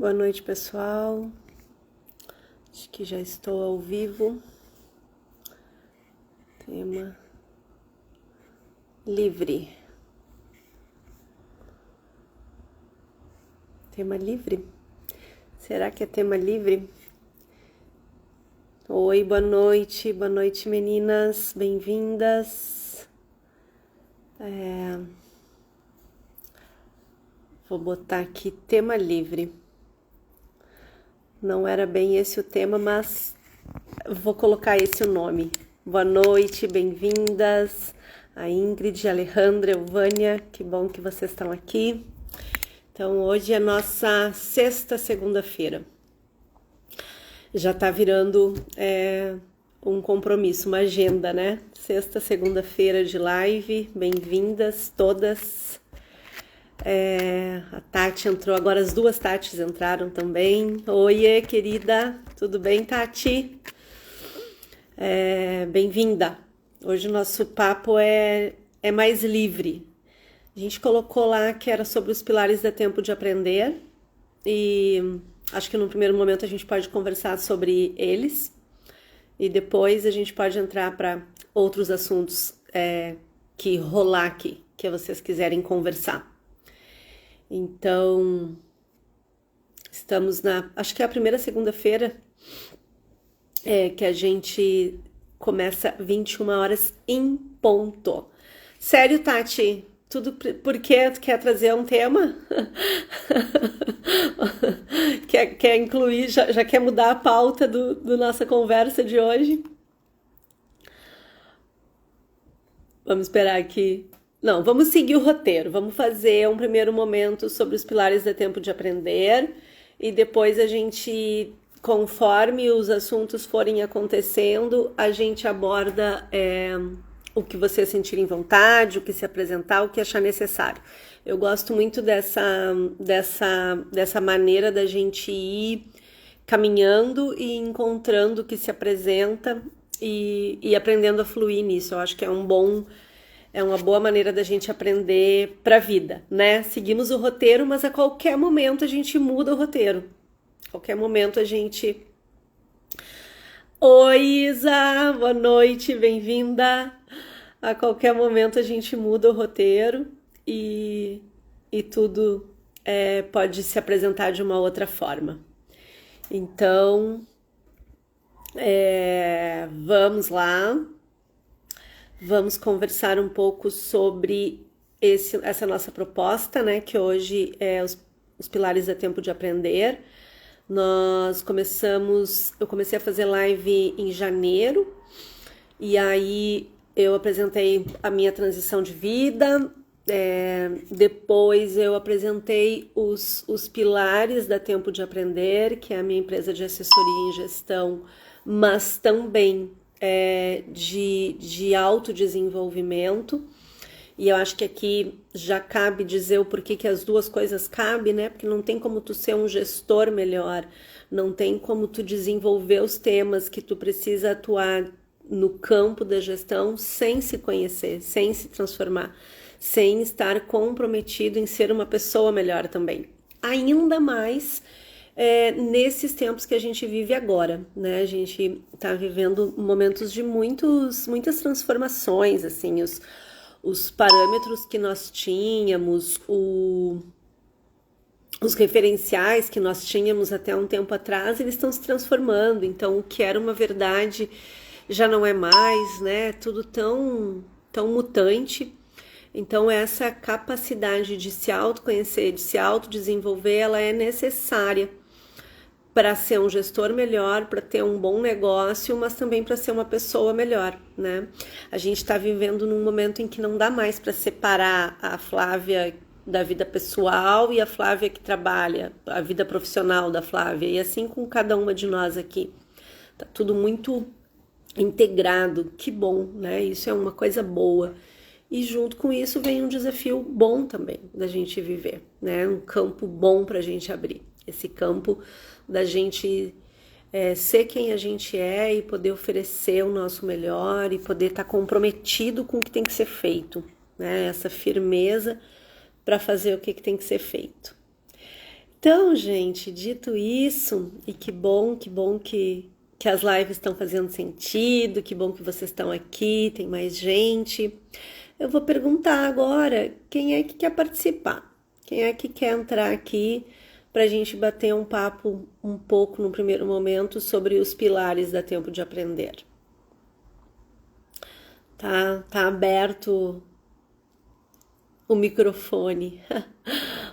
Boa noite, pessoal. Acho que já estou ao vivo. Tema livre. Tema livre? Será que é tema livre? Oi, boa noite meninas, bem-vindas. Vou botar aqui tema livre. Não era bem esse o tema, mas vou colocar esse o nome. Boa noite, bem-vindas. A Ingrid, a Alejandra, a Elvânia, que bom que vocês estão aqui. Então, hoje é nossa sexta segunda-feira. Já tá virando um compromisso, uma agenda, né? Sexta segunda-feira de live, bem-vindas todas. A Tati entrou, agora as duas Tatis entraram também. Oiê, querida, tudo bem, Tati? Bem-vinda. Hoje o nosso papo é mais livre. A gente colocou lá que era sobre os pilares da Tempo de Aprender e acho que no primeiro momento a gente pode conversar sobre eles e depois a gente pode entrar para outros assuntos que rolar aqui, que vocês quiserem conversar. Então, estamos acho que é a primeira segunda-feira que a gente começa 21 horas em ponto. Sério, Tati? Tudo porque tu quer trazer um tema? quer incluir, já quer mudar a pauta do nossa conversa de hoje? Vamos esperar aqui. Não, vamos seguir o roteiro. Vamos fazer um primeiro momento sobre os pilares da Tempo de Aprender e depois a gente, conforme os assuntos forem acontecendo, a gente aborda o que vocês sentirem vontade, o que se apresentar, o que achar necessário. Eu gosto muito dessa maneira da gente ir caminhando e encontrando o que se apresenta e aprendendo a fluir nisso. Eu acho que é uma boa maneira da gente aprender para a vida, né? Seguimos o roteiro, mas a qualquer momento a gente muda o roteiro. A qualquer momento a gente... Oi, Isa! Boa noite, bem-vinda! A qualquer momento a gente muda o roteiro e tudo pode se apresentar de uma outra forma. Então, vamos lá. Vamos conversar um pouco sobre essa nossa proposta, né? Que hoje é os pilares da Tempo de Aprender. Eu comecei a fazer live em janeiro e aí eu apresentei a minha transição de vida. Depois eu apresentei os pilares da Tempo de Aprender, que é a minha empresa de assessoria em gestão, mas também de autodesenvolvimento. E eu acho que aqui já cabe dizer o porquê que as duas coisas cabem, né? Porque não tem como tu ser um gestor melhor, não tem como tu desenvolver os temas que tu precisa atuar no campo da gestão sem se conhecer, sem se transformar, sem estar comprometido em ser uma pessoa melhor também. Ainda mais nesses tempos que a gente vive agora, né? A gente está vivendo momentos de muitas transformações, assim, os parâmetros que nós tínhamos, os referenciais que nós tínhamos até um tempo atrás, eles estão se transformando. Então, o que era uma verdade já não é mais, né? Tudo tão mutante. Então, essa capacidade de se autoconhecer, de se autodesenvolver, ela é necessária para ser um gestor melhor, para ter um bom negócio, mas também para ser uma pessoa melhor, né? A gente está vivendo num momento em que não dá mais para separar a Flávia da vida pessoal e a Flávia que trabalha, a vida profissional da Flávia, e assim com cada uma de nós aqui. Tá tudo muito integrado, que bom, né? Isso é uma coisa boa. E junto com isso vem um desafio bom também da gente viver, né? Um campo bom para a gente abrir. Esse campo da gente ser quem a gente é e poder oferecer o nosso melhor e poder estar comprometido com o que tem que ser feito, né? Essa firmeza para fazer o que tem que ser feito. Então, gente, dito isso, e que bom que as lives estão fazendo sentido, que bom que vocês estão aqui, tem mais gente. Eu vou perguntar agora quem é que quer participar, quem é que quer entrar aqui para a gente bater um papo um pouco no primeiro momento sobre os pilares da Tempo de Aprender. Tá aberto o microfone.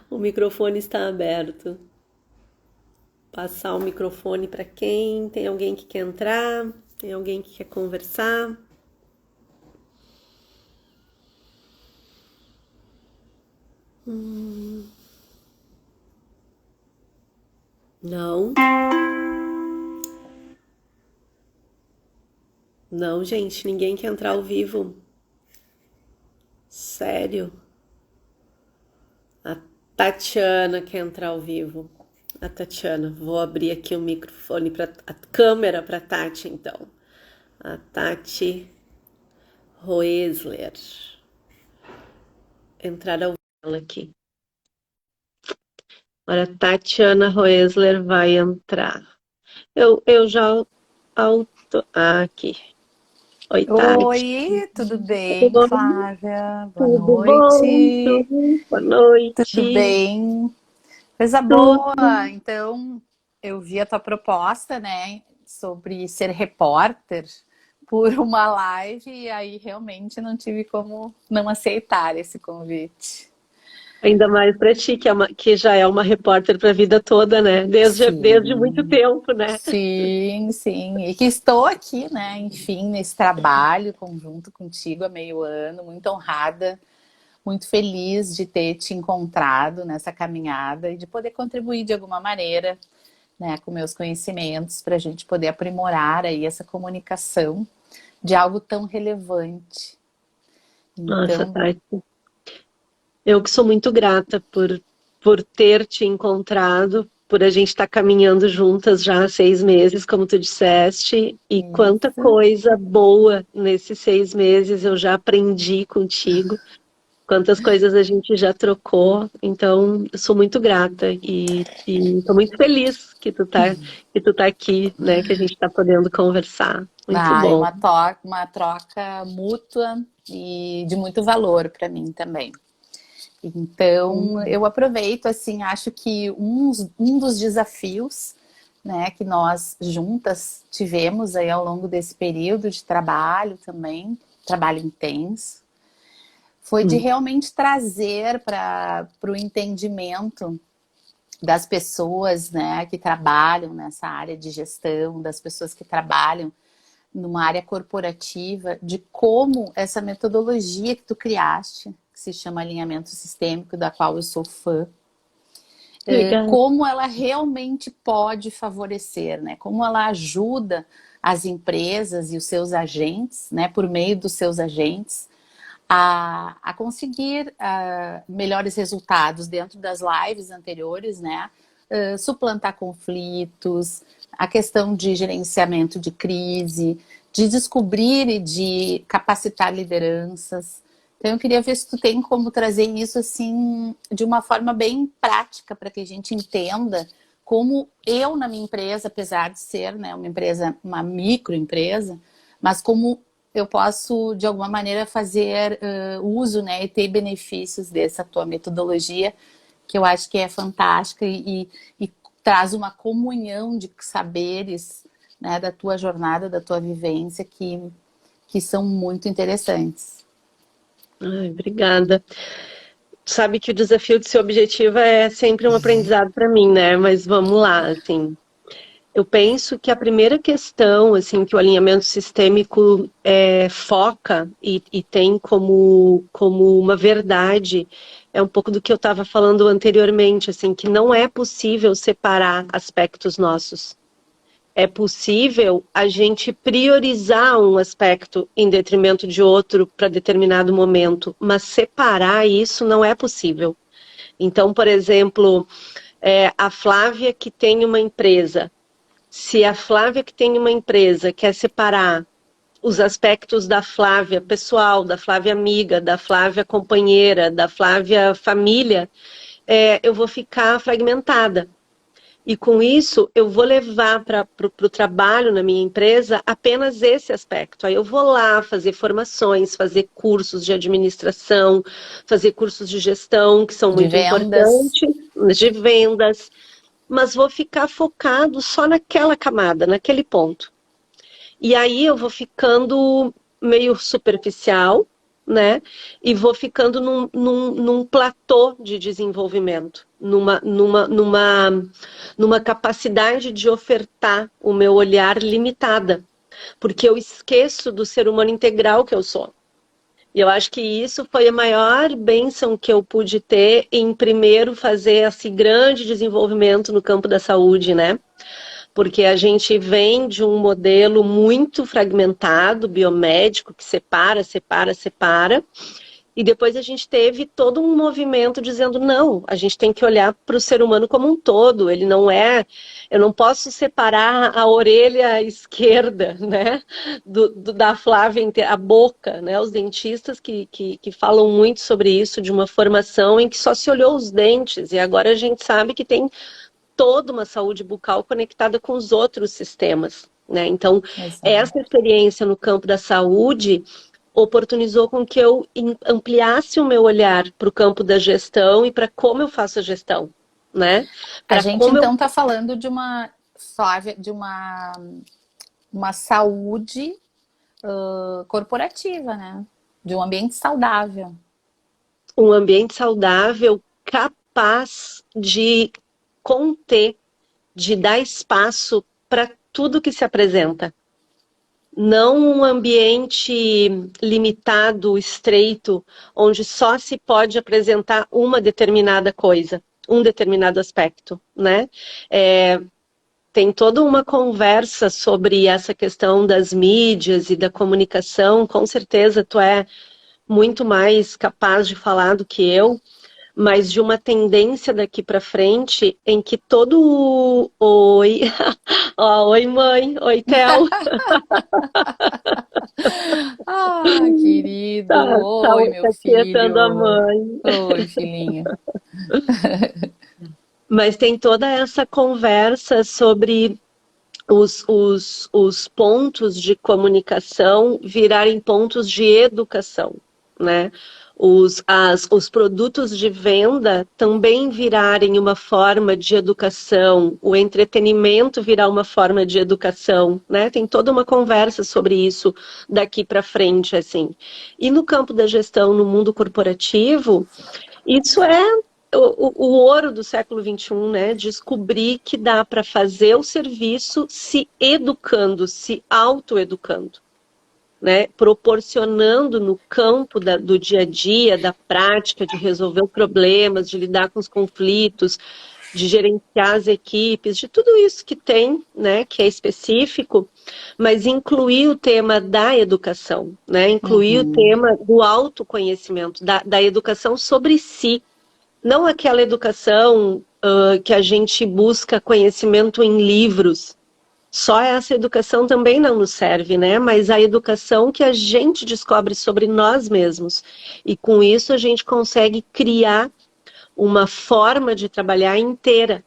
O microfone está aberto. Passar o microfone para quem? Tem alguém que quer entrar? Tem alguém que quer conversar? Não. Não, gente, ninguém quer entrar ao vivo. Sério? A Tatiana quer entrar ao vivo. A Tatiana, vou abrir aqui o microfone para a câmera para Tati, então. A Tati Roesler. Entrar ao vivo aqui. Agora a Tatiana Roesler vai entrar. Eu já aqui. Oi, Tati. Oi, tudo bem, Flávia? Boa Tudo bom? noite. Boa Tudo noite. bem? Coisa Tudo. boa. Então, eu vi a tua proposta, né, sobre ser repórter por uma live e aí realmente não tive como não aceitar esse convite. Ainda mais para ti, que já é uma repórter para a vida toda, né? Desde muito Sim, tempo, né? sim, sim. E que estou aqui, né, enfim, nesse trabalho conjunto contigo há meio ano, muito honrada. Muito feliz de ter te encontrado nessa caminhada e de poder contribuir de alguma maneira, né, com meus conhecimentos para a gente poder aprimorar aí essa comunicação de algo tão relevante. Nossa, Então, Tati. Eu que sou muito grata por ter te encontrado, por a gente estar caminhando juntas já há 6 meses, como tu disseste, e quanta isso. coisa boa nesses 6 meses eu já aprendi contigo. Quantas coisas a gente já trocou, então eu sou muito grata e estou muito feliz que tu tá aqui, né? Que a gente está podendo conversar. Muito Ah, é bom. uma troca mútua e de muito valor para mim também. Então, eu aproveito, assim, acho que um dos desafios, né, que nós juntas tivemos aí ao longo desse período de trabalho também, trabalho intenso, foi de Hum. realmente trazer para o entendimento das pessoas, né, que trabalham nessa área de gestão, das pessoas que trabalham numa área corporativa, de como essa metodologia que tu criaste, que se chama alinhamento sistêmico, da qual eu sou fã, Obrigada. como ela realmente pode favorecer, né? Como ela ajuda as empresas e os seus agentes, né, por meio dos seus agentes, a conseguir melhores resultados dentro das lives anteriores, né? Suplantar conflitos, a questão de gerenciamento de crise, de descobrir e de capacitar lideranças. Então eu queria ver se tu tem como trazer isso assim de uma forma bem prática para que a gente entenda como eu na minha empresa, apesar de ser, né, uma empresa, uma microempresa, mas como eu posso de alguma maneira fazer uso, né, e ter benefícios dessa tua metodologia, que eu acho que é fantástica e traz uma comunhão de saberes, né, da tua jornada, da tua vivência, que são muito interessantes. Ai, obrigada. Sabe que o desafio de ser objetiva é sempre um aprendizado para mim, né? Mas vamos lá, assim. Eu penso que a primeira questão, assim, que o alinhamento sistêmico foca e tem como uma verdade é um pouco do que eu estava falando anteriormente, assim, que não é possível separar aspectos nossos. É possível a gente priorizar um aspecto em detrimento de outro para determinado momento, mas separar isso não é possível. Então, por exemplo, a Flávia que tem uma empresa, se a Flávia que tem uma empresa quer separar os aspectos da Flávia pessoal, da Flávia amiga, da Flávia companheira, da Flávia família, eu vou ficar fragmentada. E com isso, eu vou levar para o trabalho na minha empresa apenas esse aspecto. Aí eu vou lá fazer formações, fazer cursos de administração, fazer cursos de gestão, que são De muito vendas. importantes, de vendas, mas vou ficar focado só naquela camada, naquele ponto. E aí eu vou ficando meio superficial, né? E vou ficando num platô de desenvolvimento, numa capacidade de ofertar o meu olhar limitada, porque eu esqueço do ser humano integral que eu sou. E eu acho que isso foi a maior bênção que eu pude ter em primeiro fazer esse grande desenvolvimento no campo da saúde, né? Porque a gente vem de um modelo muito fragmentado, biomédico, que separa, separa, separa. E depois a gente teve todo um movimento dizendo, não, a gente tem que olhar para o ser humano como um todo. Ele não é... Eu não posso separar a orelha esquerda, né, da Flávia, a boca, né? Os dentistas que falam muito sobre isso, de uma formação em que só se olhou os dentes. E agora a gente sabe que tem toda uma saúde bucal conectada com os outros sistemas, né? Então, Exato. essa experiência no campo da saúde oportunizou com que eu ampliasse o meu olhar para o campo da gestão e para como eu faço a gestão, né? A Para gente como eu... então está falando de uma, Flávia, de uma saúde corporativa, né? De um ambiente saudável. Um ambiente saudável capaz de conter, de dar espaço para tudo que se apresenta. Não um ambiente limitado, estreito, onde só se pode apresentar uma determinada coisa, um determinado aspecto, né? Tem toda uma conversa sobre essa questão das mídias e da comunicação. Com certeza tu é muito mais capaz de falar do que eu, mas de uma tendência daqui para frente em que todo oi, ó, oi mãe, oi Theo, Ah, querido. Oi, meu tá quietando a filho. mãe. Oi, filhinho. Mas tem toda essa conversa sobre os pontos de comunicação virarem pontos de educação, né? Os produtos de venda também virarem uma forma de educação, o entretenimento virar uma forma de educação, né? Tem toda uma conversa sobre isso daqui para frente, assim. E no campo da gestão, no mundo corporativo, isso é o ouro do século XXI, né? Descobrir que dá para fazer o serviço se educando, se autoeducando, né? Proporcionando no campo do dia a dia, da prática, de resolver problemas, de lidar com os conflitos, de gerenciar as equipes, de tudo isso que tem, né? Que é específico, mas incluir o tema da educação, né? Incluir o Uhum. tema do autoconhecimento, da educação sobre si. Não aquela educação que a gente busca conhecimento em livros. Só essa educação também não nos serve, né? Mas a educação que a gente descobre sobre nós mesmos. E com isso a gente consegue criar uma forma de trabalhar inteira,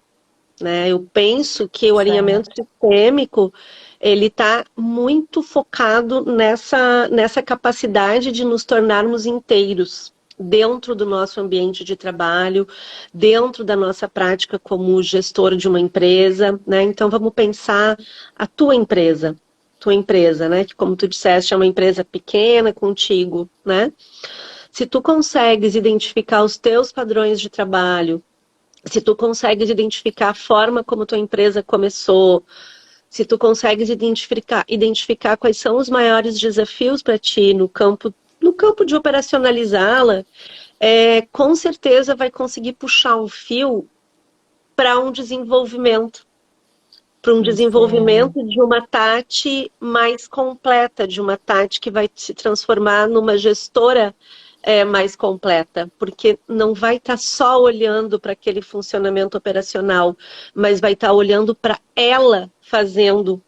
né? Eu penso que o alinhamento Certo. sistêmico ele está muito focado nessa capacidade de nos tornarmos inteiros dentro do nosso ambiente de trabalho, dentro da nossa prática como gestor de uma empresa, né? Então vamos pensar a tua empresa, né? Que como tu disseste é uma empresa pequena contigo, né? Se tu consegues identificar os teus padrões de trabalho, se tu consegues identificar a forma como tua empresa começou, se tu consegues identificar quais são os maiores desafios para ti no campo de operacionalizá-la, com certeza vai conseguir puxar um fio para um Pois é. desenvolvimento de uma Tati mais completa, de uma Tati que vai se transformar numa gestora mais completa, porque não vai estar só olhando para aquele funcionamento operacional, mas vai estar olhando para ela fazendo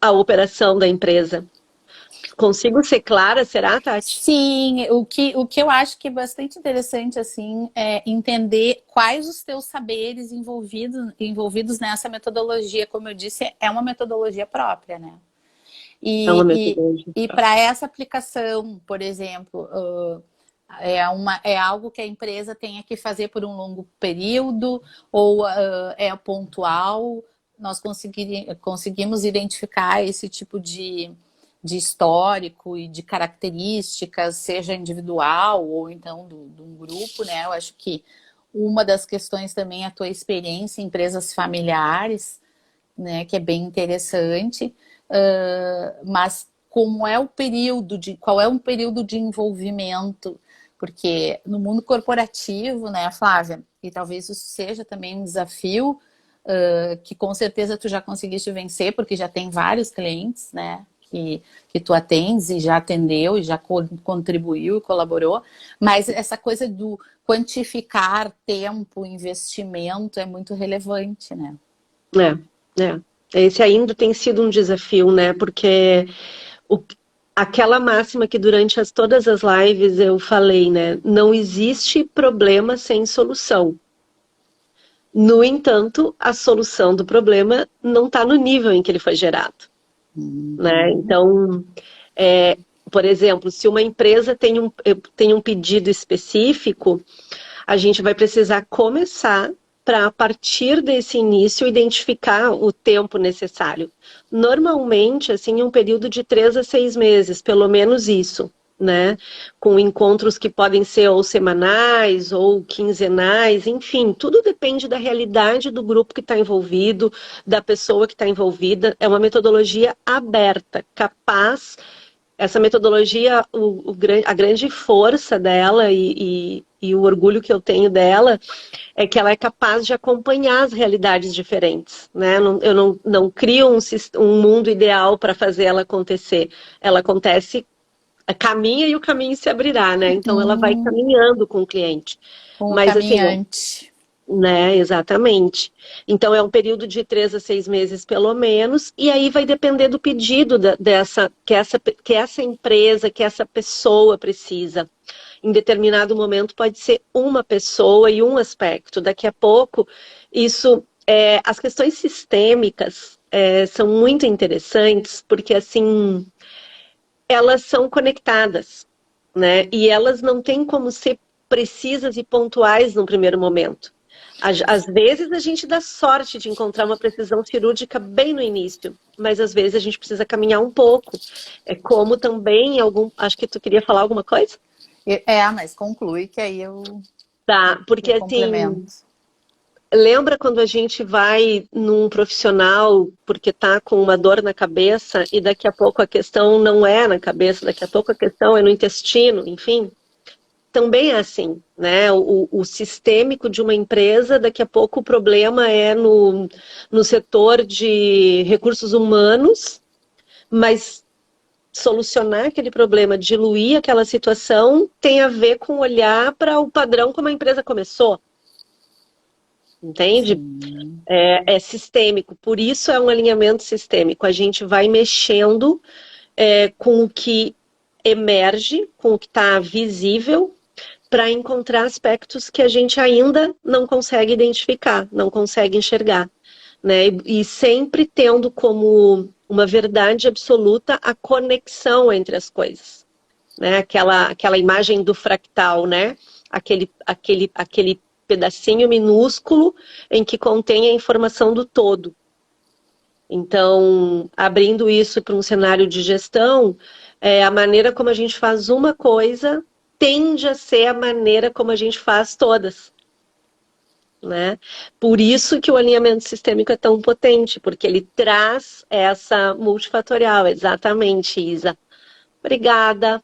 a operação da empresa. Consigo ser clara, será, Tati? Sim, o que eu acho que é bastante interessante, assim, é entender quais os teus saberes envolvidos nessa metodologia. Como eu disse, é uma metodologia própria, né? É uma E, metodologia. e para essa aplicação, por exemplo, é algo que a empresa tenha que fazer por um longo período ou é pontual? Nós conseguimos identificar esse tipo de histórico e de características, seja individual ou então de um grupo, né? Eu acho que uma das questões também é a tua experiência em empresas familiares, né, que é bem interessante, mas como é o período qual é um período de envolvimento, porque no mundo corporativo, né, Flávia, e talvez isso seja também um desafio, que com certeza tu já conseguiste vencer, porque já tem vários clientes, né, que tu atendes e já atendeu e já contribuiu e colaborou, mas essa coisa do quantificar tempo, investimento é muito relevante, né? É, é. Esse ainda tem sido um desafio, né? Porque o- aquela máxima que durante todas as lives eu falei, né? Não existe problema sem solução. No entanto, a solução do problema não está no nível em que ele foi gerado, né? Uhum. Então, é, por exemplo, se uma empresa tem um pedido específico, a gente vai precisar começar para, a partir desse início, identificar o tempo necessário. Normalmente, assim, um período de 3 a 6 meses, pelo menos isso, né? Com encontros que podem ser ou semanais ou quinzenais, enfim, tudo depende da realidade do grupo que está envolvido, da pessoa que está envolvida. É uma metodologia aberta, capaz. Essa metodologia, a grande força dela e o orgulho que eu tenho dela é que ela é capaz de acompanhar as realidades diferentes, né? Eu não crio um mundo ideal para fazer ela acontecer. Ela acontece, caminha e o caminho se abrirá, né? Então ela vai Hum, caminhando com o cliente. com o Mas assim, caminhante. né, exatamente. Então é um período de 3 a 6 meses, pelo menos, e aí vai depender do pedido que essa empresa, que essa pessoa precisa. Em determinado momento pode ser uma pessoa e um aspecto. Daqui a pouco, as questões sistêmicas são muito interessantes, porque assim elas são conectadas, né? E elas não têm como ser precisas e pontuais no primeiro momento. Às vezes a gente dá sorte de encontrar uma precisão cirúrgica bem no início, mas às vezes a gente precisa caminhar um pouco. É como também acho que tu queria falar alguma coisa? Mas conclui que aí Tá, porque eu assim, complemento. lembra quando a gente vai num profissional porque tá com uma dor na cabeça e daqui a pouco a questão não é na cabeça, daqui a pouco a questão é no intestino, enfim? Também é assim, né? O sistêmico de uma empresa, daqui a pouco o problema é no setor de recursos humanos, mas solucionar aquele problema, diluir aquela situação, tem a ver com olhar para o padrão como a empresa começou, entende? Sim. É sistêmico, por isso é um alinhamento sistêmico. A gente vai mexendo com o que emerge, com o que está visível, para encontrar aspectos que a gente ainda não consegue identificar, não consegue enxergar, né? E sempre tendo como uma verdade absoluta a conexão entre as coisas, né? Aquela imagem do fractal, né? Aquele pedacinho minúsculo em que contém a informação do todo. Então, abrindo isso para um cenário de gestão, a maneira como a gente faz uma coisa tende a ser a maneira como a gente faz todas, né? Por isso que o alinhamento sistêmico é tão potente, porque ele traz essa multifatorial, exatamente, Isa. Obrigada.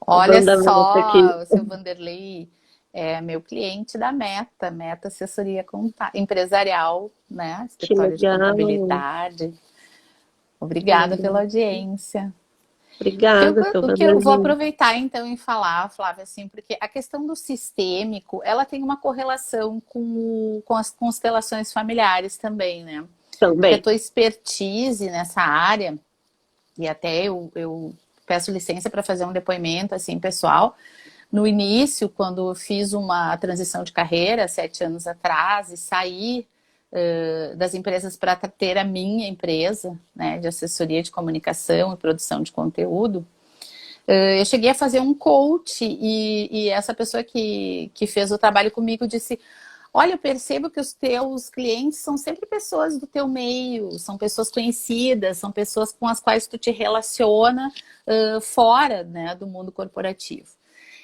Olha Banda aqui. só, o seu Vanderlei é meu cliente da Meta Assessoria Empresarial, né? Que Escritório de legal. contabilidade. Obrigada pela Legal. audiência. Obrigada, seu O que eu vou Vanderlei. aproveitar então e falar, Flávia, assim, porque a questão do sistêmico, ela tem uma correlação com as constelações familiares também, né? Porque a Também. tua expertise nessa área e até eu peço licença para fazer um depoimento assim, pessoal. No início, quando eu fiz uma transição de carreira, 7 anos atrás, e saí das empresas para ter a minha empresa, né, de assessoria de comunicação e produção de conteúdo, eu cheguei a fazer um coach e essa pessoa que fez o trabalho comigo disse: olha, eu percebo que os teus clientes são sempre pessoas do teu meio, são pessoas conhecidas, são pessoas com as quais tu te relaciona fora, né, do mundo corporativo.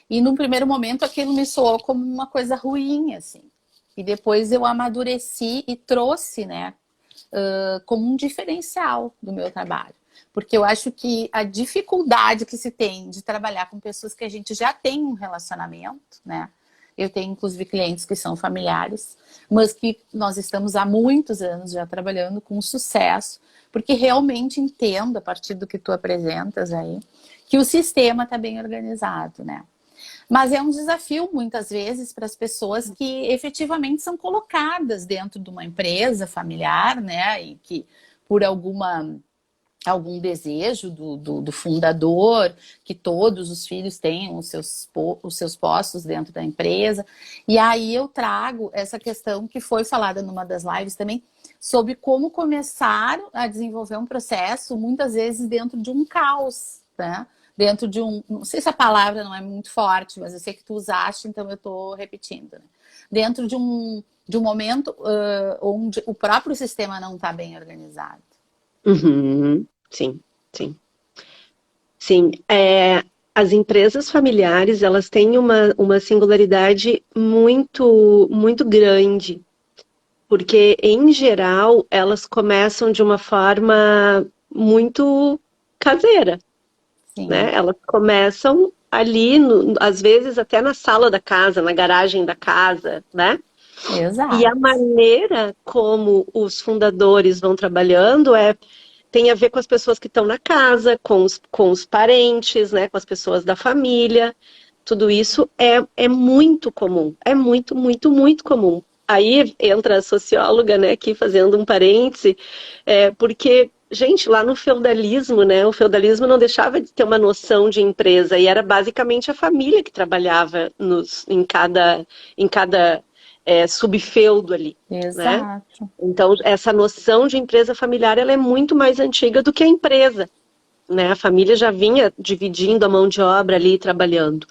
E num primeiro momento aquilo me soou como uma coisa ruim, assim. E depois eu amadureci e trouxe, né, como um diferencial do meu trabalho. Porque eu acho que a dificuldade que se tem de trabalhar com pessoas que a gente já tem um relacionamento, né? Eu tenho, inclusive, clientes que são familiares, mas que nós estamos há muitos anos já trabalhando com sucesso, porque realmente entendo, a partir do que tu apresentas aí, que o sistema está bem organizado, né? Mas é um desafio, muitas vezes, para as pessoas que efetivamente são colocadas dentro de uma empresa familiar, né? E que, por algum desejo do fundador, que todos os filhos tenham os seus postos dentro da empresa. E aí eu trago essa questão que foi falada numa das lives também, sobre como começar a desenvolver um processo, muitas vezes dentro de um caos, né? Dentro de um... Não sei se a palavra não é muito forte, mas eu sei que tu usaste, então eu estou repetindo. Né? Dentro de um momento onde o próprio sistema não está bem organizado. Uhum. Sim, sim. Sim, as empresas familiares, elas têm uma singularidade muito, muito grande, porque, em geral, elas começam de uma forma muito caseira, Sim. né? Elas começam ali, às vezes até na sala da casa, na garagem da casa, né? E a Exato. maneira como os fundadores vão trabalhando tem a ver com as pessoas que estão na casa, com os parentes, né, com as pessoas da família. Tudo isso é muito comum. É muito, muito, muito comum. Aí entra a socióloga, né, aqui fazendo um parêntese, porque, gente, lá no feudalismo, né, o feudalismo não deixava de ter uma noção de empresa, e era basicamente a família que trabalhava em cada subfeudo ali, né? Exato. Então, essa noção de empresa familiar, ela é muito mais antiga do que a empresa, né? A família já vinha dividindo a mão de obra ali, trabalhando.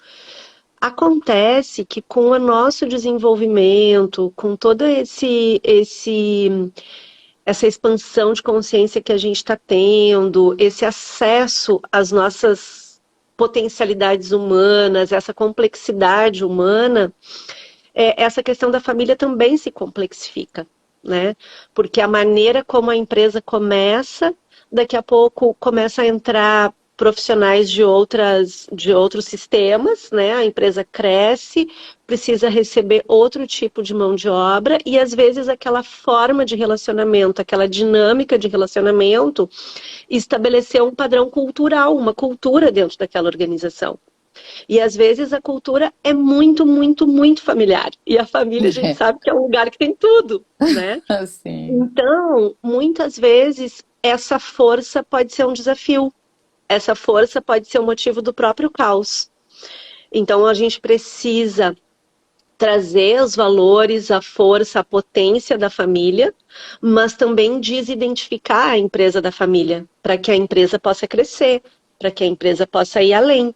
Acontece que com o nosso desenvolvimento, com toda essa expansão de consciência que a gente está tendo, esse acesso às nossas potencialidades humanas, essa complexidade humana, essa questão da família também se complexifica, né? Porque a maneira como a empresa começa, daqui a pouco começa a entrar profissionais de outros sistemas, né? A empresa cresce, precisa receber outro tipo de mão de obra e às vezes aquela forma de relacionamento, aquela dinâmica de relacionamento estabeleceu um padrão cultural, uma cultura dentro daquela organização. E às vezes a cultura é muito, muito, muito familiar. E a família a gente sabe que é um lugar que tem tudo, né? Sim. Então, muitas vezes, essa força pode ser um desafio. Essa força pode ser o motivo do próprio caos. Então, a gente precisa trazer os valores, a força, a potência da família, mas também desidentificar a empresa da família, para que a empresa possa crescer, para que a empresa possa ir além.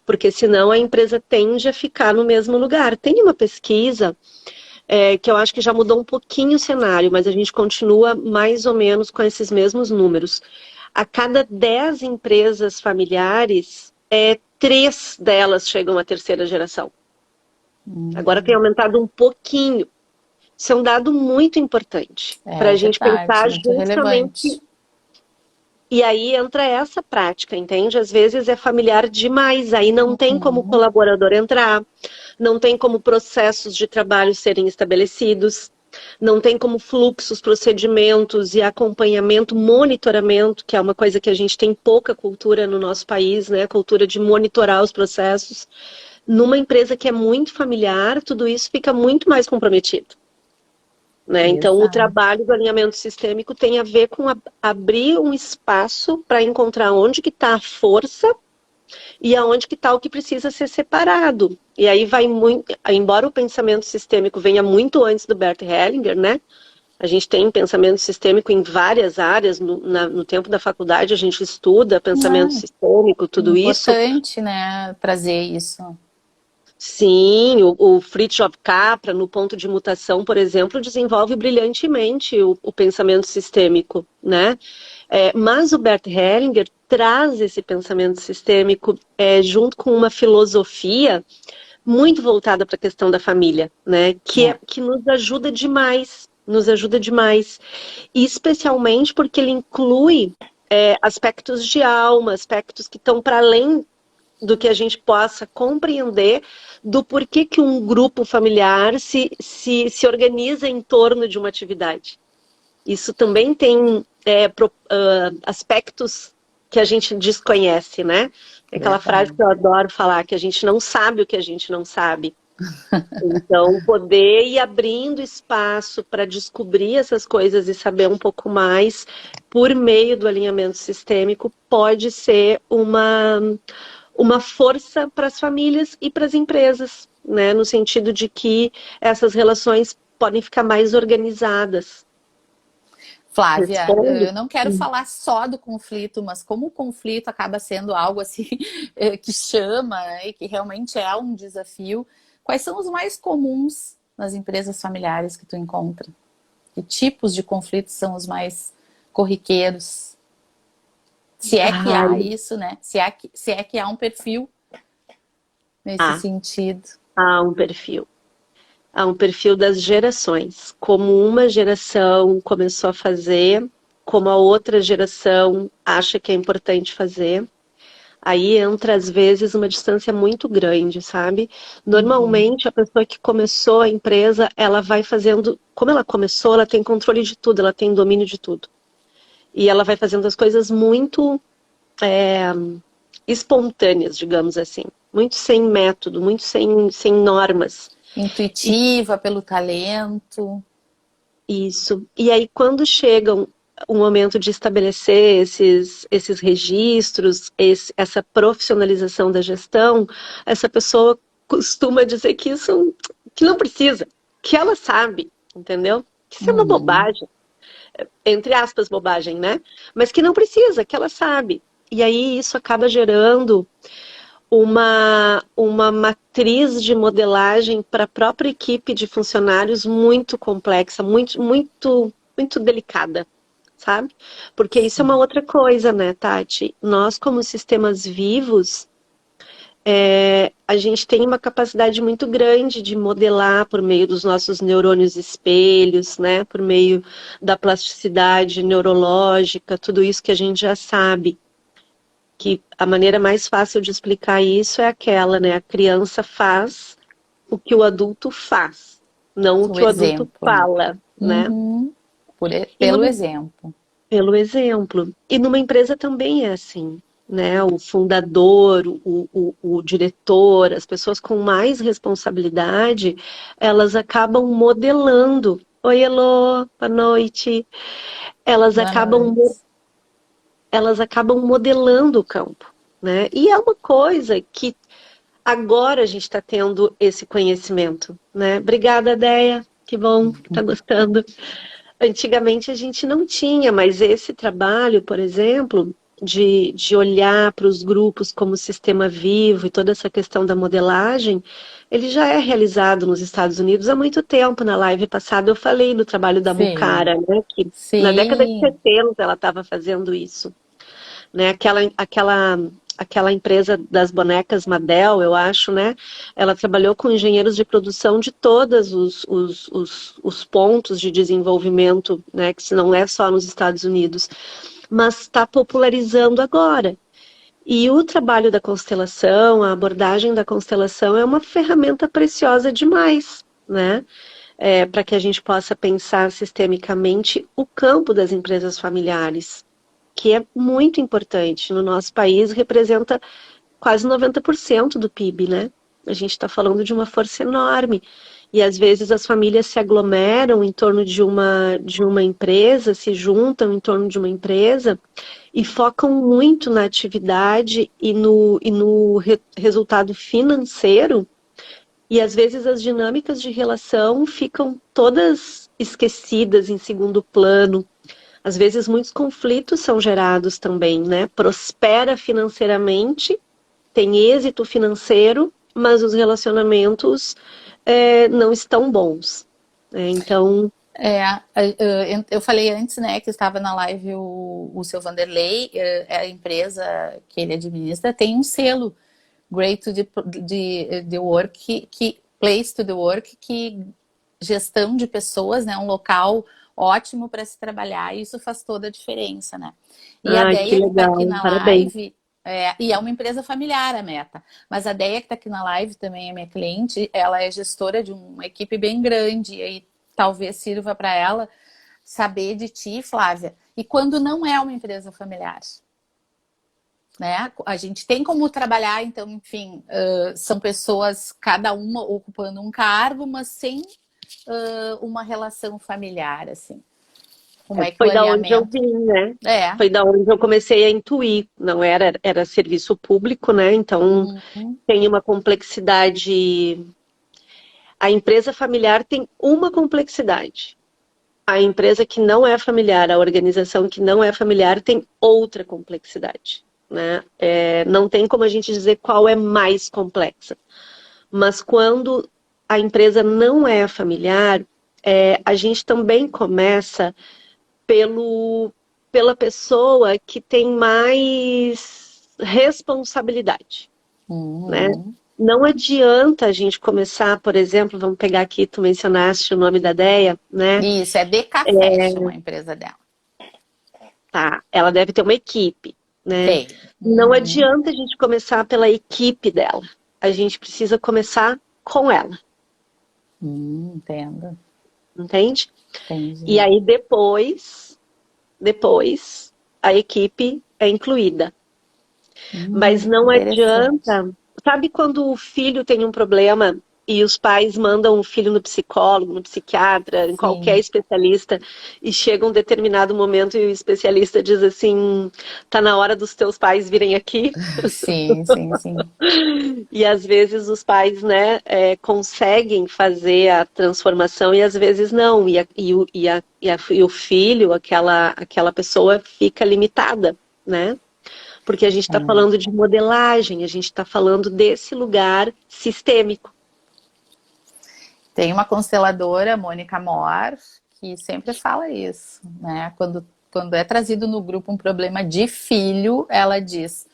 Porque senão a empresa tende a ficar no mesmo lugar. Tem uma pesquisa que eu acho que já mudou um pouquinho o cenário, mas a gente continua mais ou menos com esses mesmos números. A cada 10 empresas familiares, 3 delas chegam à terceira geração. Agora tem aumentado um pouquinho. Isso é um dado muito importante para a É gente verdade, pensar muito relevante. justamente. E aí entra essa prática, entende? Às vezes é familiar demais, aí não tem como o Uhum. colaborador entrar, não tem como processos de trabalho serem estabelecidos, não tem como fluxos, procedimentos e acompanhamento, monitoramento, que é uma coisa que a gente tem pouca cultura no nosso país, né? A cultura de monitorar os processos. Numa empresa que é muito familiar, tudo isso fica muito mais comprometido. né? Então, o Exato. trabalho do alinhamento sistêmico tem a ver com abrir um espaço para encontrar onde que está a força e aonde que está o que precisa ser separado. E aí vai muito, embora o pensamento sistêmico venha muito antes do Bert Hellinger, né? A gente tem pensamento sistêmico em várias áreas, no tempo da faculdade a gente estuda pensamento Ah, sistêmico, tudo isso. importante, né, trazer isso. Sim, o Fritjof Capra, no ponto de mutação, por exemplo, desenvolve brilhantemente o pensamento sistêmico, né? Mas o Bert Hellinger traz esse pensamento sistêmico junto com uma filosofia muito voltada para a questão da família, né? Que nos ajuda demais, nos ajuda demais. E especialmente porque ele inclui aspectos de alma, aspectos que estão para além do que a gente possa compreender do porquê que um grupo familiar se organiza em torno de uma atividade. Isso também tem aspectos que a gente desconhece, né? É aquela frase Verdade. que eu adoro falar, que a gente não sabe o que a gente não sabe. Então, poder ir abrindo espaço para descobrir essas coisas e saber um pouco mais por meio do alinhamento sistêmico pode ser uma força para as famílias e para as empresas, né? No sentido de que essas relações podem ficar mais organizadas. Flávia, Responde? eu não quero falar só do conflito, mas como o conflito acaba sendo algo assim que chama, né, e que realmente é um desafio, quais são os mais comuns nas empresas familiares que tu encontra? Que tipos de conflitos são os mais corriqueiros? Se é que há Ai, isso, né? Se é que há um perfil nesse há, sentido. há um perfil. Há um perfil das gerações. Como uma geração começou a fazer, como a outra geração acha que é importante fazer. Aí entra, às vezes, uma distância muito grande, sabe? Uhum. Normalmente, a pessoa que começou a empresa, ela vai fazendo. Como ela começou, ela tem controle de tudo, ela tem domínio de tudo. E ela vai fazendo as coisas muito espontâneas, digamos assim. Muito sem método, muito sem normas. E Intuitiva, pelo talento. isso. E aí, quando chega o momento de estabelecer esses registros, essa profissionalização da gestão, essa pessoa costuma dizer que isso que não precisa, que ela sabe, entendeu? Que isso é uma Uhum. bobagem, entre aspas, bobagem, né? Mas que não precisa, que ela sabe. E aí isso acaba gerando uma matriz de modelagem para a própria equipe de funcionários muito complexa, muito delicada, sabe? Porque isso é uma Sim. outra coisa, né, Tati? Nós, como sistemas vivos, a gente tem uma capacidade muito grande de modelar por meio dos nossos neurônios espelhos, né? Por meio da plasticidade neurológica, tudo isso que a gente já sabe que a maneira mais fácil de explicar isso é aquela, né? A criança faz o que o adulto faz, não o O que o adulto exemplo, né? fala, né? Uhum. E Pelo numa, exemplo. pelo exemplo. E numa empresa também é assim, né? O fundador, o diretor, as pessoas com mais responsabilidade, elas acabam modelando. Oi, Elô, boa noite. Elas Boa acabam noite. elas acabam modelando o campo, né? E é uma coisa que agora a gente está tendo esse conhecimento, né? Obrigada, Deia. Que bom que está gostando. Antigamente a gente não tinha, mas esse trabalho, por exemplo, de olhar para os grupos como sistema vivo e toda essa questão da modelagem, ele já é realizado nos Estados Unidos há muito tempo. Na live passada eu falei do trabalho da Sim, Mucara, né? Que na década de sim. 70 ela estava fazendo isso, né? Aquela empresa das bonecas Madel, eu acho, né? Ela trabalhou com engenheiros de produção de todos os pontos de desenvolvimento, né? Que se não é só nos Estados Unidos, mas está popularizando agora. E o trabalho da constelação, a abordagem da constelação é uma ferramenta preciosa demais, né? Para que a gente possa pensar sistemicamente o campo das empresas familiares, que é muito importante. No nosso país, representa quase 90% do PIB, né? A gente está falando de uma força enorme. E às vezes as famílias se aglomeram em torno de uma empresa, se juntam em torno de uma empresa e focam muito na atividade e no resultado financeiro. E às vezes as dinâmicas de relação ficam todas esquecidas em segundo plano. Às vezes muitos conflitos são gerados também, né? Prospera financeiramente, tem êxito financeiro, mas os relacionamentos não estão bons. Então, Eu falei antes, né, que estava na live o seu Vanderlei, a empresa que ele administra tem um selo Great to the Work, Place to the Work, que gestão de pessoas, né, um local ótimo para se trabalhar, e isso faz toda a diferença, né? E a que Deia que está aqui legal, na parabéns. live, e é uma empresa familiar a Meta, mas a Deia que está aqui na live também é minha cliente, ela é gestora de uma equipe bem grande, e aí talvez sirva para ela saber de ti, Flávia. E quando não é uma empresa familiar, né? A gente tem como trabalhar, então, enfim, são pessoas, cada uma ocupando um cargo, mas sem uma relação familiar, assim. Como é que o Foi da onde eu alinhamento... vim, né? É. Foi da onde eu comecei a intuir. Não era serviço público, né? Então Uhum. tem uma complexidade. A empresa familiar tem uma complexidade. A empresa que não é familiar, a organização que não é familiar tem outra complexidade, né? Não tem como a gente dizer qual é mais complexa. Mas quando a empresa não é familiar, a gente também começa pela pessoa que tem mais responsabilidade, né? Uhum. Não adianta a gente começar, por exemplo, vamos pegar aqui, tu mencionaste o nome da Deia, né? Isso, é Deca Fashion, a empresa dela. Tá, ela deve ter uma equipe, né? Tem. Não Uhum. adianta a gente começar pela equipe dela. A gente precisa começar com ela, Entendo. entende? E Entendi. aí depois a equipe é incluída. Mas não Interessante. adianta. Sabe quando o filho tem um problema e os pais mandam o filho no psicólogo, no psiquiatra, em qualquer Sim, especialista, e chega um determinado momento e o especialista diz assim: tá na hora dos teus pais virem aqui? sim, sim, sim. E às vezes os pais, né, conseguem fazer a transformação e às vezes não. E o filho, aquela pessoa fica limitada, né? Porque a gente está É. falando de modelagem, a gente está falando desse lugar sistêmico. Tem uma consteladora, Mônica Mor, que sempre fala isso, né? Quando é trazido no grupo um problema de filho, ela diz: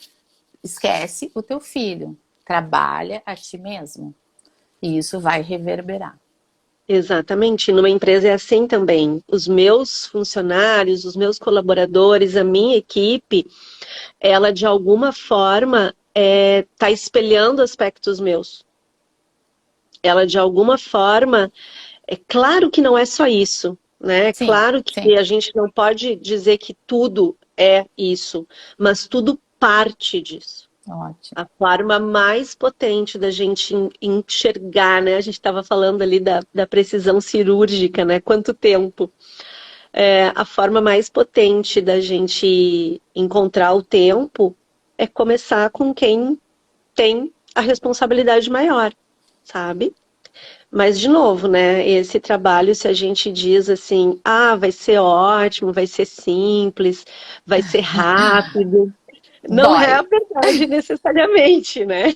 esquece o teu filho, trabalha a ti mesmo. E isso vai reverberar. Exatamente, numa empresa é assim também. Os meus funcionários, os meus colaboradores, a minha equipe, ela de alguma forma está espelhando aspectos meus. Ela de alguma forma, é claro que não é só isso, né? É Sim, claro que sim. a gente não pode dizer que tudo é isso, mas tudo parte disso. Ótimo. A forma mais potente da gente enxergar, né? A gente estava falando ali da precisão cirúrgica, né? Quanto tempo? A forma mais potente da gente encontrar o tempo é começar com quem tem a responsabilidade maior, sabe? Mas, de novo, né? Esse trabalho, se a gente diz assim, vai ser ótimo, vai ser simples, vai ser rápido, não é a Dói, verdade necessariamente, né?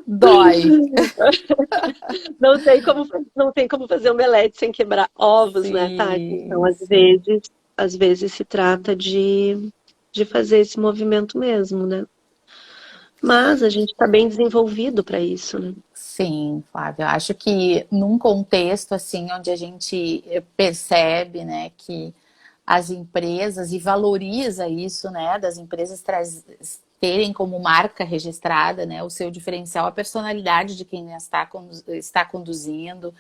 dói. Não tem como fazer omelete sem quebrar ovos, né, Tati? Então, Sim, sim. às vezes se trata de fazer esse movimento mesmo, né? Mas a gente está bem desenvolvido para isso, né? Sim, Flávia, eu acho que num contexto assim onde a gente percebe, né, que as empresas e valoriza isso, né, das empresas terem como marca registrada, né, o seu diferencial, a personalidade de quem está conduzindo,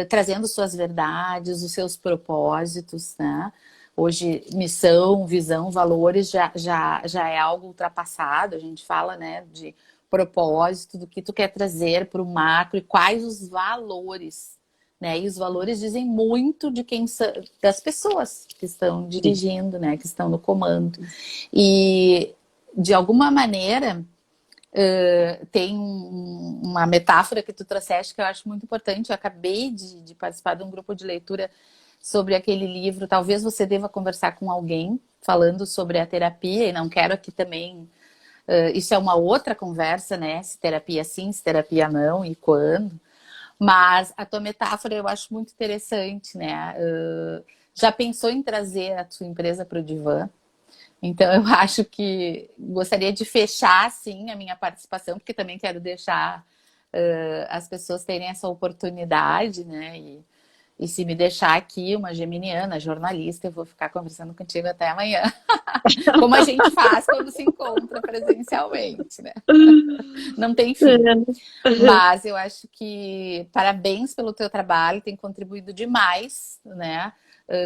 trazendo suas verdades, os seus propósitos, né? Hoje, missão, visão, valores já é algo ultrapassado. A gente fala, né, de propósito, do que tu quer trazer para o macro e quais os valores, né? E os valores dizem muito de das pessoas que estão dirigindo, né? Que estão no comando. E de alguma maneira tem uma metáfora que tu trouxeste que eu acho muito importante. Eu acabei de participar de um grupo de leitura sobre aquele livro. Talvez você deva conversar com alguém falando sobre a terapia, e não quero aqui também. Isso é uma outra conversa, né? Se terapia sim, se terapia não e quando. Mas a tua metáfora eu acho muito interessante, né? Já pensou em trazer a tua empresa para o Divã? Então, eu acho que gostaria de fechar, sim, a minha participação, porque também quero deixar as pessoas terem essa oportunidade, né? E se me deixar aqui, uma geminiana, jornalista, eu vou ficar conversando contigo até amanhã. Como a gente faz quando se encontra presencialmente, né? Não tem fim. Mas eu acho que parabéns pelo teu trabalho, tem contribuído demais, né?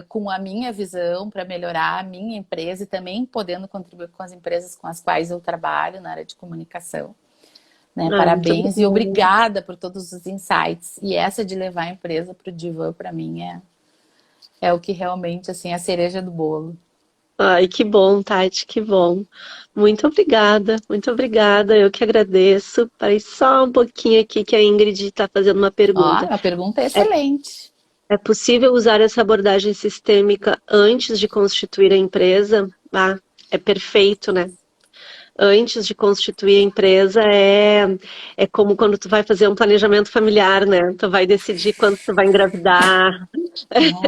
Com a minha visão para melhorar a minha empresa e também podendo contribuir com as empresas com as quais eu trabalho na área de comunicação. Né? Parabéns e obrigada por todos os insights. E essa de levar a empresa para o Divã, para mim, é o que realmente, assim, é a cereja do bolo. Ai, que bom, Tati, que bom. Muito obrigada, muito obrigada. Eu que agradeço. Parei só um pouquinho aqui que a Ingrid está fazendo uma Ó, pergunta. a pergunta é excelente. É possível usar essa abordagem sistêmica antes de constituir a empresa? Ah, é perfeito, né? Antes de constituir a empresa é como quando tu vai fazer um planejamento familiar, né? Tu vai decidir quando tu vai engravidar.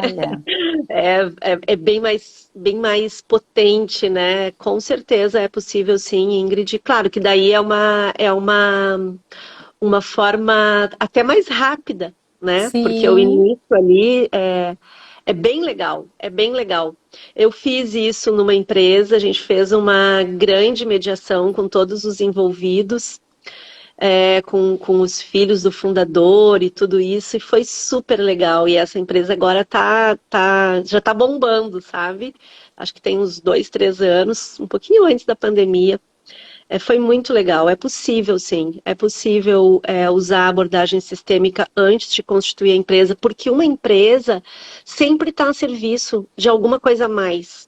Olha. É bem mais potente, né? Com certeza é possível sim, Ingrid. Claro que daí uma forma até mais rápida, né? Porque o Sim. início ali é bem legal, é bem legal. Eu fiz isso numa empresa, a gente fez uma grande mediação com todos os envolvidos, com os filhos do fundador e tudo isso, e foi super legal. E essa empresa agora já tá bombando, sabe? Acho que tem uns 2, 3 anos, um pouquinho antes da pandemia. Foi muito legal. É possível, sim. É possível usar a abordagem sistêmica antes de constituir a empresa, porque uma empresa sempre está a serviço de alguma coisa a mais.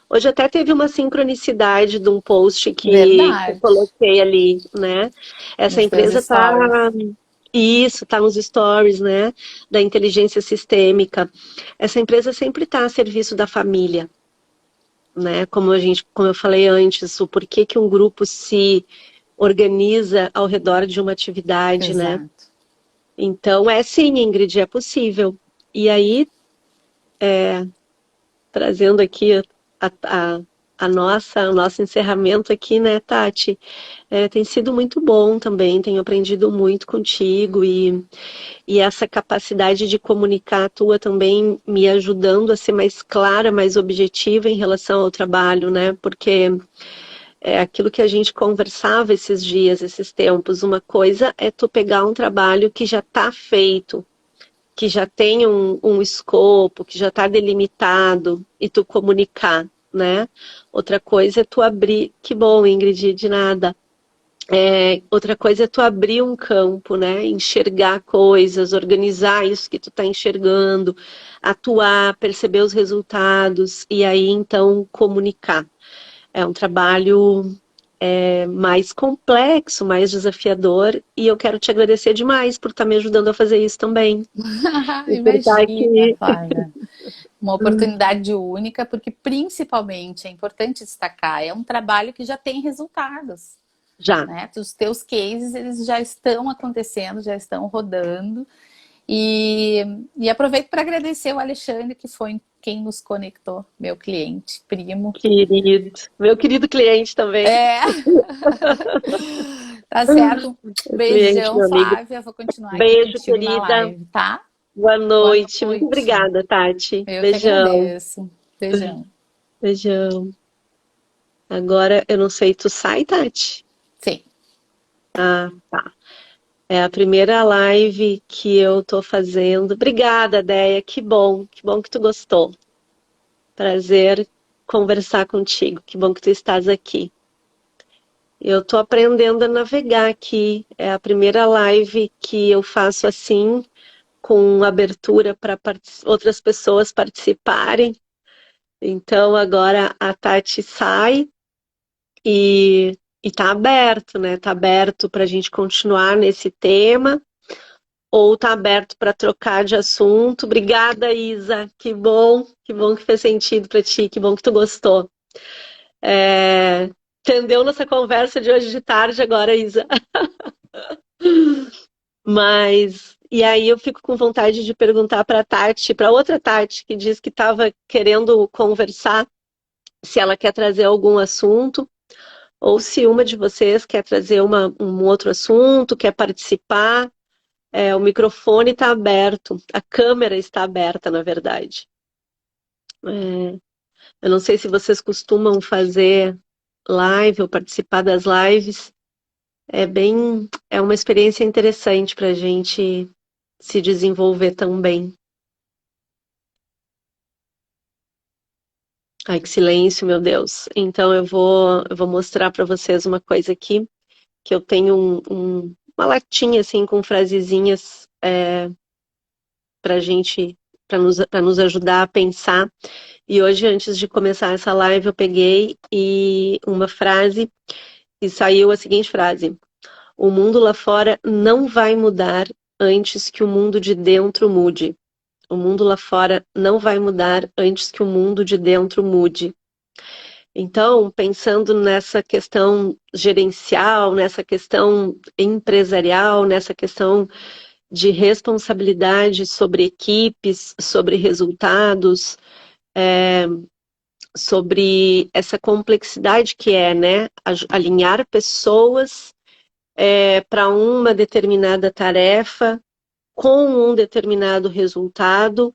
Hoje até teve uma sincronicidade de um post que eu Verdade. coloquei ali, né? Essa Nos teus empresa stories. tá nos stories, né? Da inteligência sistêmica. Essa empresa sempre está a serviço da família, né? Como eu falei antes, o porquê que um grupo se organiza ao redor de uma atividade, né? Exato. Então, sim, Ingrid, é possível. E aí, trazendo aqui a, a, o nosso encerramento aqui, né, Tati? Tem sido muito bom também, tenho aprendido muito contigo e essa capacidade de comunicar tua também me ajudando a ser mais clara, mais objetiva em relação ao trabalho, né? Porque é aquilo que a gente conversava esses dias, esses tempos. Uma coisa é tu pegar um trabalho que já está feito, que já tem um escopo, que já está delimitado, e tu comunicar, né? Outra coisa é tu abrir. Que bom, Ingrid, de nada. Outra coisa é tu abrir um campo, né? Enxergar coisas, organizar isso que tu está enxergando, atuar, perceber os resultados e aí então comunicar. É um trabalho mais complexo, mais desafiador, e eu quero te agradecer demais por estar me ajudando a fazer isso também. E por estar Imagina, aqui. Flávia. Uma oportunidade única, porque principalmente é importante destacar, é um trabalho que já tem resultados. Já. Né? Os teus cases, eles já estão acontecendo, já estão rodando. E aproveito para agradecer o Alexandre, que foi quem nos conectou, meu cliente, primo. Querido. Meu querido cliente também. É. Tá certo. Cliente, Beijão, meu amigo. Flávia. Vou continuar aqui Beijo, contigo na querida. live, tá? Boa Boa noite. Muito noite. obrigada, Tati. Eu que Beijão. agradeço. Beijão. Beijão. Agora, eu não sei, tu sai, Tati? Sim. Ah, tá. É a primeira live que eu tô fazendo. Obrigada, Déia. Que bom que tu gostou. Prazer conversar contigo. Que bom que tu estás aqui. Eu tô aprendendo a navegar aqui. É a primeira live que eu faço assim, com abertura para outras pessoas participarem. Então agora a Tati sai e tá aberto, né? Tá aberto para a gente continuar nesse tema ou tá aberto para trocar de assunto. Obrigada, Isa. Que bom que fez sentido para ti, que bom que tu gostou. Entendeu nossa conversa de hoje de tarde agora, Isa? Mas e aí eu fico com vontade de perguntar para a Tati, para outra Tati que diz que estava querendo conversar, se ela quer trazer algum assunto ou se uma de vocês quer trazer um outro assunto, quer participar. O microfone está aberto, a câmera está aberta, na verdade. Eu não sei se vocês costumam fazer live ou participar das lives. É uma experiência interessante para a gente se desenvolver também. Ai, que silêncio, meu Deus. Então eu vou mostrar para vocês uma coisa aqui, que eu tenho uma latinha assim com frasezinhas para gente, para nos ajudar a pensar. E hoje, antes de começar essa live, eu peguei uma frase e saiu a seguinte frase: o mundo lá fora não vai mudar antes que o mundo de dentro mude. O mundo lá fora não vai mudar antes que o mundo de dentro mude. Então, pensando nessa questão gerencial, nessa questão empresarial, nessa questão de responsabilidade sobre equipes, sobre resultados, sobre essa complexidade que é, né, alinhar pessoas para uma determinada tarefa, com um determinado resultado,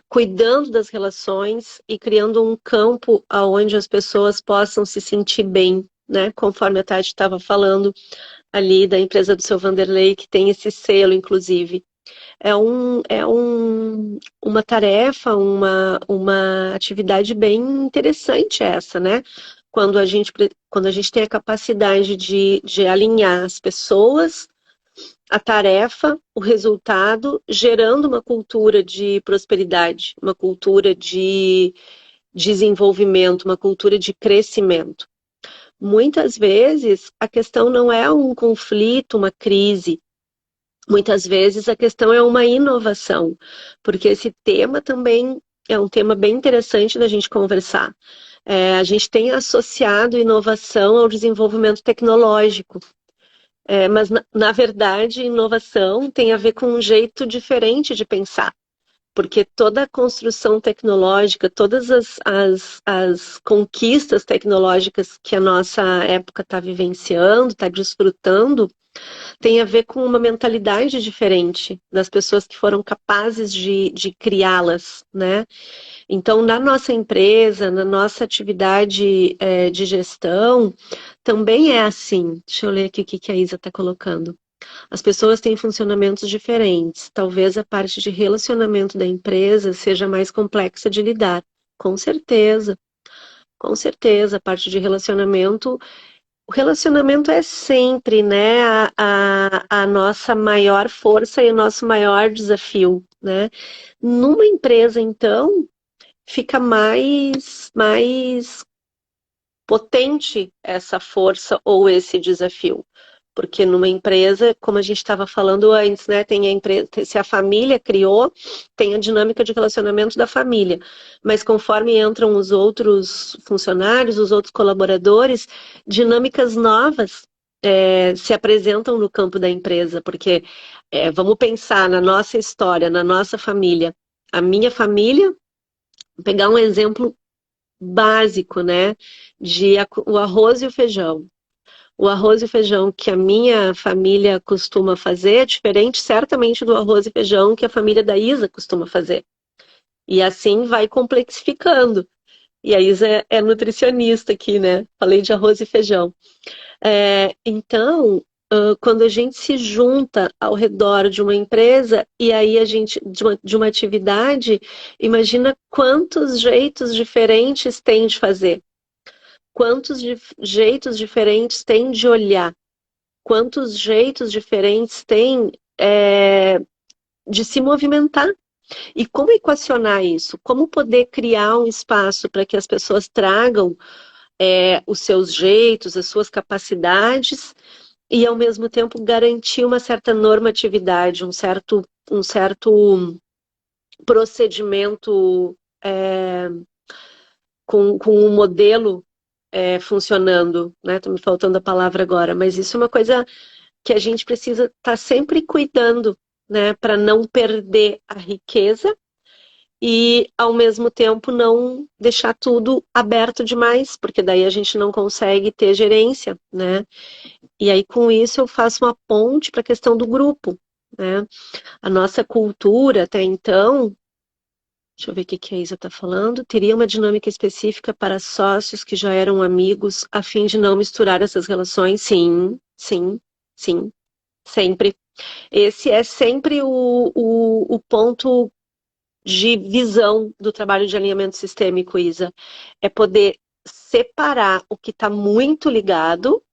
cuidando das relações e criando um campo onde as pessoas possam se sentir bem, né? Conforme a Tati estava falando ali da empresa do seu Vanderlei, que tem esse selo, inclusive. Uma tarefa, uma atividade bem interessante essa, né? Quando a gente tem a capacidade de alinhar as pessoas, a tarefa, o resultado, gerando uma cultura de prosperidade, uma cultura de desenvolvimento, uma cultura de crescimento. Muitas vezes a questão não é um conflito, uma crise. Muitas vezes a questão é uma inovação, porque esse tema também é um tema bem interessante da gente conversar. A gente tem associado inovação ao desenvolvimento tecnológico. Mas, na verdade, inovação tem a ver com um jeito diferente de pensar, porque toda a construção tecnológica, todas as conquistas tecnológicas que a nossa época está vivenciando, está desfrutando, tem a ver com uma mentalidade diferente das pessoas que foram capazes de criá-las, né? Então, na nossa empresa, na nossa atividade de gestão, também é assim. Deixa eu ler aqui o que a Isa está colocando. As pessoas têm funcionamentos diferentes. Talvez a parte de relacionamento da empresa seja mais complexa de lidar. Com certeza. Com certeza, a parte de relacionamento. O relacionamento é sempre, né, a nossa maior força e o nosso maior desafio, né? Numa empresa, então, fica mais potente essa força ou esse desafio. Porque numa empresa, como a gente estava falando antes, né, tem a empresa, se a família criou, tem a dinâmica de relacionamento da família. Mas conforme entram os outros funcionários, os outros colaboradores, dinâmicas novas se apresentam no campo da empresa. Porque vamos pensar na nossa história, na nossa família. A minha família, pegar um exemplo básico, né, o arroz e o feijão. O arroz e feijão que a minha família costuma fazer é diferente, certamente, do arroz e feijão que a família da Isa costuma fazer. E assim vai complexificando. E a Isa é nutricionista aqui, né? Falei de arroz e feijão. Então, quando a gente se junta ao redor de uma empresa e aí a gente, de uma atividade, imagina quantos jeitos diferentes tem de fazer. quantos jeitos diferentes tem de olhar, quantos jeitos diferentes tem de se movimentar. E como equacionar isso? Como poder criar um espaço para que as pessoas tragam os seus jeitos, as suas capacidades, e ao mesmo tempo garantir uma certa normatividade, um certo procedimento com um modelo funcionando, né? Tá me faltando a palavra agora, mas isso é uma coisa que a gente precisa estar sempre cuidando, né? Para não perder a riqueza e, ao mesmo tempo, não deixar tudo aberto demais, porque daí a gente não consegue ter gerência, né? E aí, com isso, eu faço uma ponte para a questão do grupo, né? A nossa cultura, até então, deixa eu ver o que a Isa está falando, teria uma dinâmica específica para sócios que já eram amigos, a fim de não misturar essas relações? Sim, sim, sim, sempre. Esse é sempre o ponto de visão do trabalho de alinhamento sistêmico, Isa. É poder separar o que está muito ligado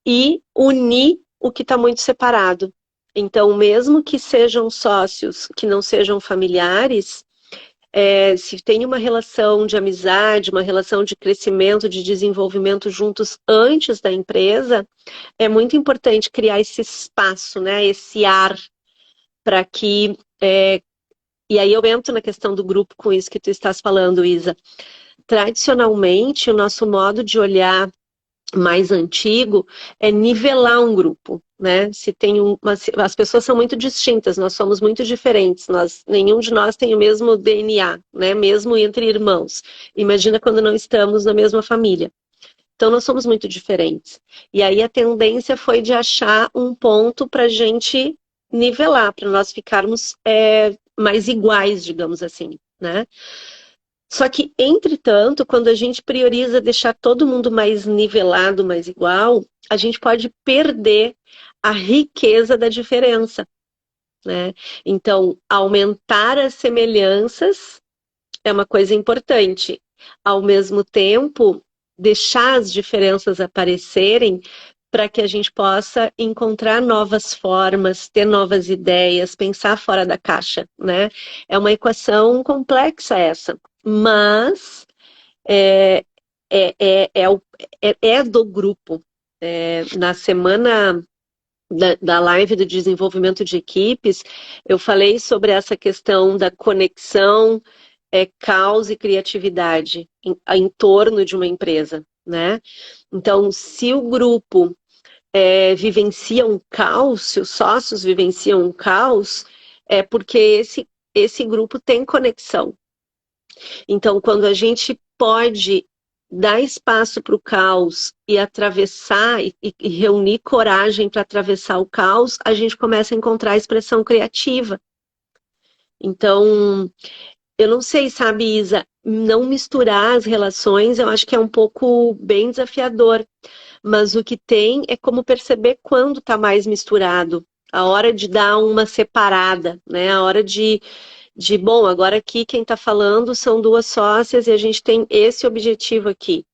e unir o que está muito separado. Então, mesmo que sejam sócios que não sejam familiares, se tem uma relação de amizade, uma relação de crescimento, de desenvolvimento juntos antes da empresa, é muito importante criar esse espaço, né, esse ar, para que... e aí eu entro na questão do grupo com isso que tu estás falando, Isa. Tradicionalmente, o nosso modo de olhar mais antigo é nivelar um grupo, né? Se tem as pessoas são muito distintas, nós somos muito diferentes, nenhum de nós tem o mesmo DNA, né? Mesmo entre irmãos. Imagina quando não estamos na mesma família. Então nós somos muito diferentes. E aí a tendência foi de achar um ponto para a gente nivelar, para nós ficarmos mais iguais, digamos assim, né? Só que, entretanto, quando a gente prioriza deixar todo mundo mais nivelado, mais igual, a gente pode perder a riqueza da diferença, né? Então, aumentar as semelhanças é uma coisa importante. Ao mesmo tempo, deixar as diferenças aparecerem para que a gente possa encontrar novas formas, ter novas ideias, pensar fora da caixa, né? É uma equação complexa essa, mas é, é do grupo. Na semana da live do desenvolvimento de equipes, eu falei sobre essa questão da conexão, caos e criatividade em torno de uma empresa, né? Então, se o grupo vivencia um caos, se os sócios vivenciam um caos, é porque esse grupo tem conexão. Então, quando a gente pode dar espaço para o caos e atravessar e reunir coragem para atravessar o caos, a gente começa a encontrar a expressão criativa. Então, eu não sei, sabe, Isa, não misturar as relações, eu acho que é um pouco bem desafiador. Mas o que tem é como perceber quando está mais misturado. A hora de dar uma separada, né? A hora bom, agora aqui quem está falando são duas sócias e a gente tem esse objetivo aqui.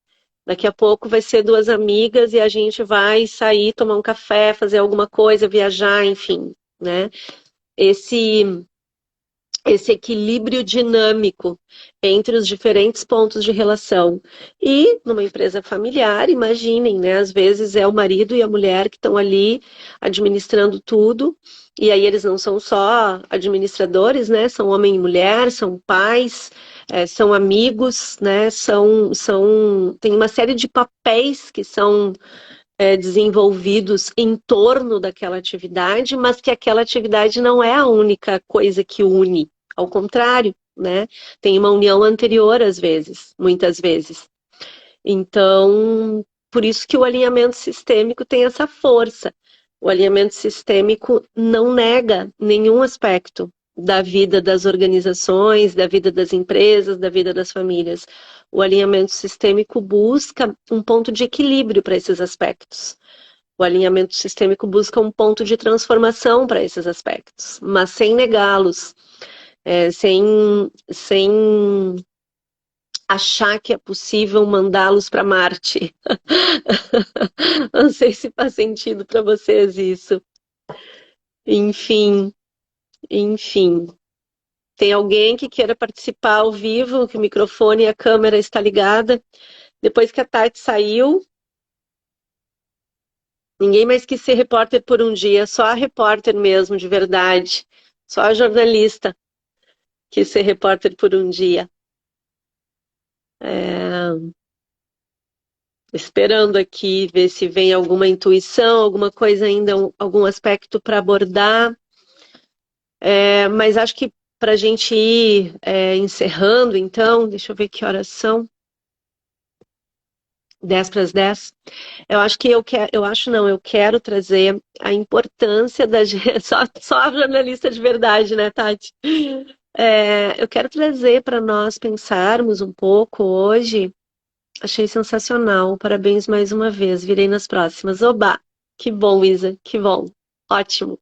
Daqui a pouco vai ser duas amigas e a gente vai sair, tomar um café, fazer alguma coisa, viajar, enfim, né? Esse equilíbrio dinâmico entre os diferentes pontos de relação. E numa empresa familiar, imaginem, né? Às vezes é o marido e a mulher que estão ali administrando tudo, e aí eles não são só administradores, né? São homem e mulher, são pais, são amigos, né? Tem uma série de papéis que são desenvolvidos em torno daquela atividade, mas que aquela atividade não é a única coisa que une. Ao contrário, né? Tem uma união anterior às vezes, muitas vezes. Então, por isso que o alinhamento sistêmico tem essa força. O alinhamento sistêmico não nega nenhum aspecto da vida das organizações, da vida das empresas, da vida das famílias. O alinhamento sistêmico busca um ponto de equilíbrio para esses aspectos. O alinhamento sistêmico busca um ponto de transformação para esses aspectos, mas sem negá-los, sem achar que é possível mandá-los para Marte. Não sei se faz sentido para vocês isso. Enfim, enfim. Tem alguém que queira participar ao vivo, que o microfone e a câmera está ligada. Depois que a Tati saiu, ninguém mais quis ser repórter por um dia, só a repórter mesmo, de verdade. Só a jornalista quis ser repórter por um dia. Esperando aqui ver se vem alguma intuição, alguma coisa ainda, algum aspecto para abordar. Mas acho que para a gente ir encerrando, então, deixa eu ver que horas são. 10 para as 10. Eu acho que eu quero trazer a importância da só a jornalista de verdade, né, Tati? Eu quero trazer para nós pensarmos um pouco hoje. Achei sensacional. Parabéns mais uma vez. Virei nas próximas. Oba! Que bom, Isa. Que bom. Ótimo.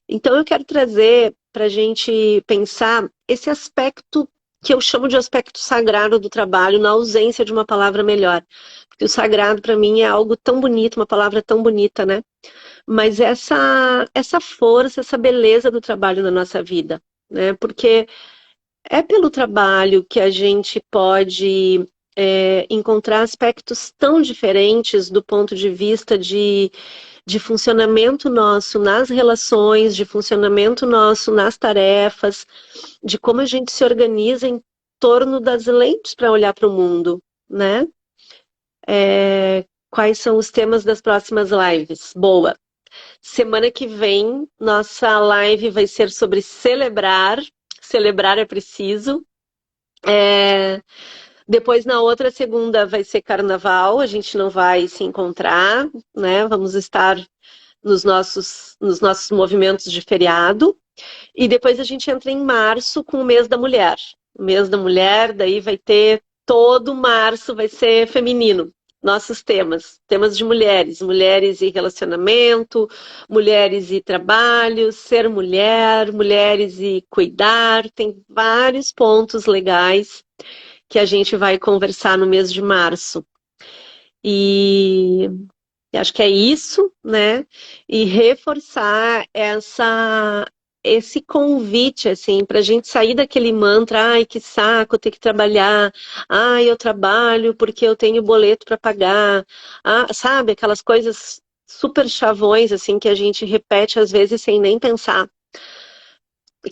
Então eu quero trazer para a gente pensar esse aspecto que eu chamo de aspecto sagrado do trabalho, na ausência de uma palavra melhor. Porque o sagrado, para mim, é algo tão bonito, uma palavra tão bonita, né? Mas essa força, essa beleza do trabalho na nossa vida, né? Porque é pelo trabalho que a gente pode encontrar aspectos tão diferentes do ponto de vista de funcionamento nosso nas relações, de funcionamento nosso nas tarefas, de como a gente se organiza em torno das lentes para olhar para o mundo, né? Quais são os temas das próximas lives? Boa! Semana que vem, nossa live vai ser sobre celebrar. Celebrar é preciso. Depois, na outra segunda, vai ser carnaval. A gente não vai se encontrar, né? Vamos estar nos nossos movimentos de feriado. E depois a gente entra em março com o mês da mulher. O mês da mulher, daí vai ter todo março, vai ser feminino. Nossos temas de mulheres, mulheres e relacionamento, mulheres e trabalho, ser mulher, mulheres e cuidar, tem vários pontos legais que a gente vai conversar no mês de março. E acho que é isso, né? E reforçar esse convite, assim, para a gente sair daquele mantra, ai, que saco, ter que trabalhar, ai, eu trabalho porque eu tenho boleto para pagar, sabe, aquelas coisas super chavões, assim, que a gente repete às vezes sem nem pensar.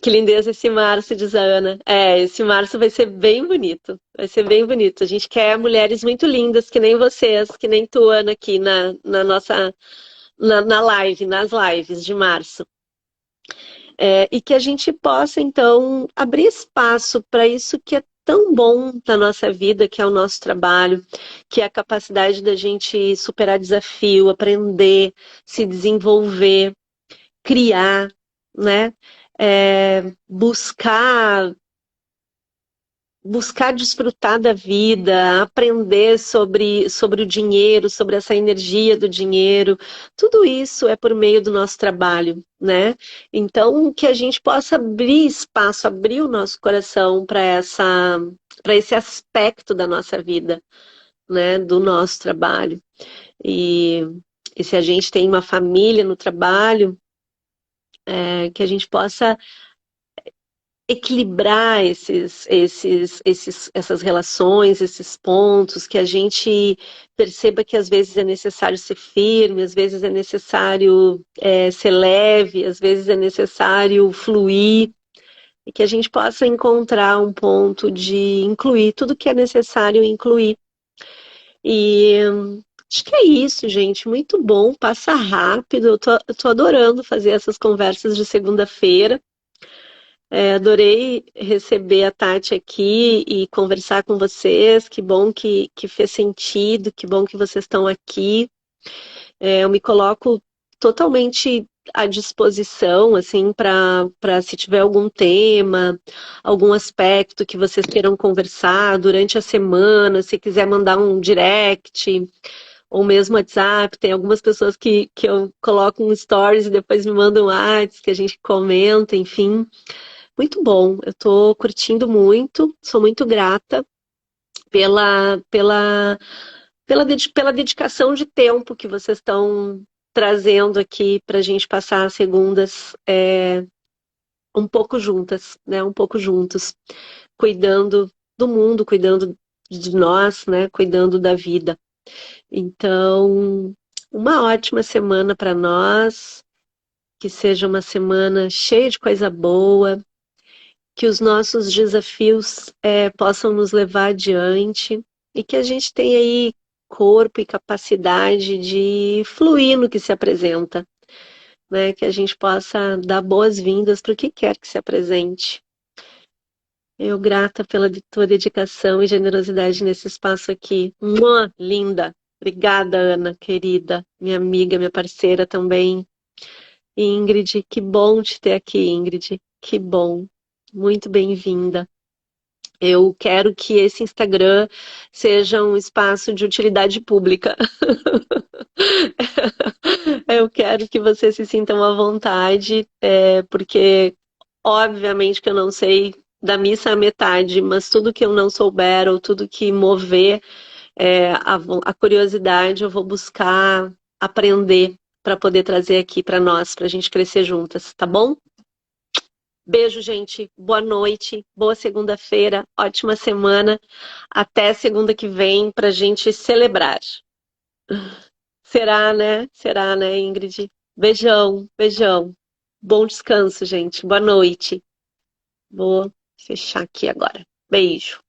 Que lindeza esse março, diz a Ana. Esse março vai ser bem bonito. Vai ser bem bonito. A gente quer mulheres muito lindas, que nem vocês, que nem tu, Ana, aqui na nossa na live, nas lives de março. E que a gente possa, então, abrir espaço para isso que é tão bom na nossa vida, que é o nosso trabalho, que é a capacidade da gente superar desafio, aprender, se desenvolver, criar, né? Buscar desfrutar da vida, aprender sobre o dinheiro, sobre essa energia do dinheiro, tudo isso é por meio do nosso trabalho, né? Então, que a gente possa abrir espaço, abrir o nosso coração para esse aspecto da nossa vida, né? Do nosso trabalho. E se a gente tem uma família no trabalho, que a gente possa equilibrar essas relações, esses pontos, que a gente perceba que às vezes é necessário ser firme, às vezes é necessário ser leve, às vezes é necessário fluir, e que a gente possa encontrar um ponto de incluir tudo que é necessário incluir. E acho que é isso, gente. Muito bom, passa rápido. Eu tô adorando fazer essas conversas de segunda-feira. Adorei receber a Tati aqui e conversar com vocês. Que bom que fez sentido, que bom que vocês estão aqui. Eu me coloco totalmente à disposição, assim, para se tiver algum tema, algum aspecto que vocês queiram conversar durante a semana, se quiser mandar um direct ou mesmo WhatsApp. Tem algumas pessoas que eu coloco um stories e depois me mandam um WhatsApp, que a gente comenta, enfim. Muito bom, eu estou curtindo muito, sou muito grata pela dedicação de tempo que vocês estão trazendo aqui para a gente passar as segundas um pouco juntas, né? Um pouco juntos, cuidando do mundo, cuidando de nós, né? Cuidando da vida. Então, uma ótima semana para nós, que seja uma semana cheia de coisa boa, que os nossos desafios possam nos levar adiante e que a gente tenha aí corpo e capacidade de fluir no que se apresenta, né? Que a gente possa dar boas-vindas para o que quer que se apresente. Eu grata pela tua dedicação e generosidade nesse espaço aqui. Mua, linda! Obrigada, Ana, querida, minha amiga, minha parceira também. Ingrid, que bom te ter aqui, Ingrid. Que bom. Muito bem-vinda. Eu quero que esse Instagram seja um espaço de utilidade pública. Eu quero que vocês se sintam à vontade, porque obviamente que eu não sei da missa à metade, mas tudo que eu não souber ou tudo que mover a curiosidade, eu vou buscar aprender para poder trazer aqui para nós, para a gente crescer juntas, tá bom? Beijo, gente. Boa noite. Boa segunda-feira. Ótima semana. Até segunda que vem para a gente celebrar. Será, né, Ingrid? Beijão, beijão. Bom descanso, gente. Boa noite. Vou fechar aqui agora. Beijo.